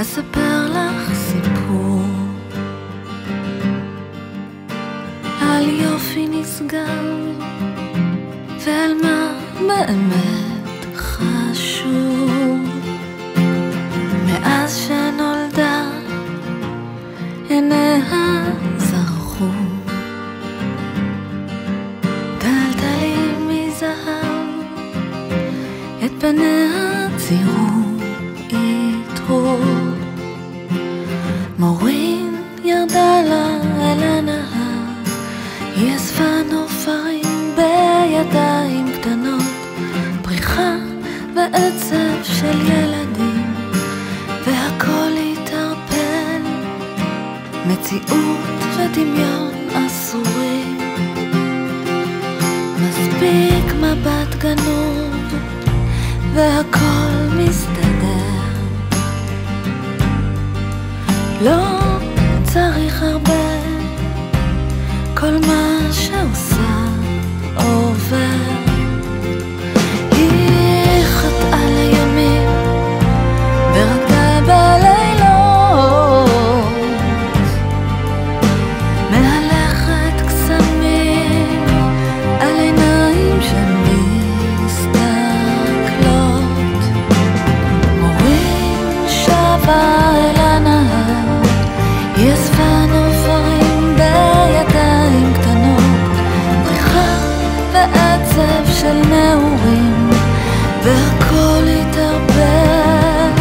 אספר לך סיפור על יופי נשגב ועל מה באמת חשוב. מאז שנולדה עיניה זרחו טלטלים מזהב, את פניה צירו איתרו. מורין ירדה לה אל הנהר, היא אספה נופרים בידיים קטנות, פריחה ועצב של ילדים, והכל התערפל, מציאות ודמיון אסורים. מספיק מבט גנוב והכל מסתדר, לא צריך הרבה, כל מה שעושה עובר. היא חטאה לימים ורקדה בלילות, מהלכת קסמים על עיניים שמסתכלות. מורין שבה אל הנהר, היא אספה נופרים בידיים קטנות, פריחה ועצב של נעורים, והכל התערפל,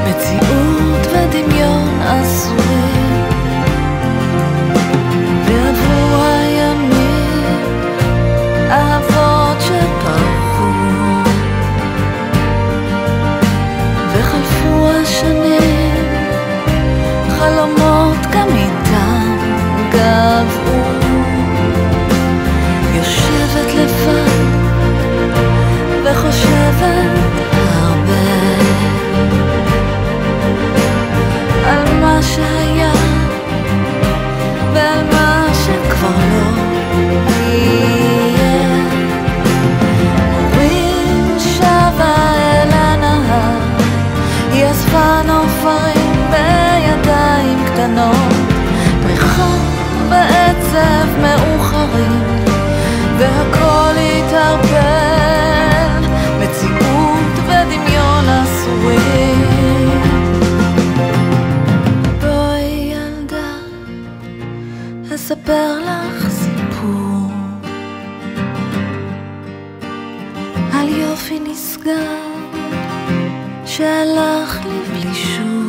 מציאות ודמיון אסורים. ועברו הימים, אהבות שפרחו, וחלפו השנים, חלומות גם איתם גבעו. יושבת לבד וחושבת הרבה על מה שהיה ועל מה שכבר לא יהיה. מורין שבה אל הנהר, היא אספה נופרים בידיים קטנות, פריחה בעצב מאוחרים, והכל התערפל, מציאות ודמיון אסורים. בואי ילדה, אספר לך סיפור על יופי נשגב שהלך לי בלי שוב.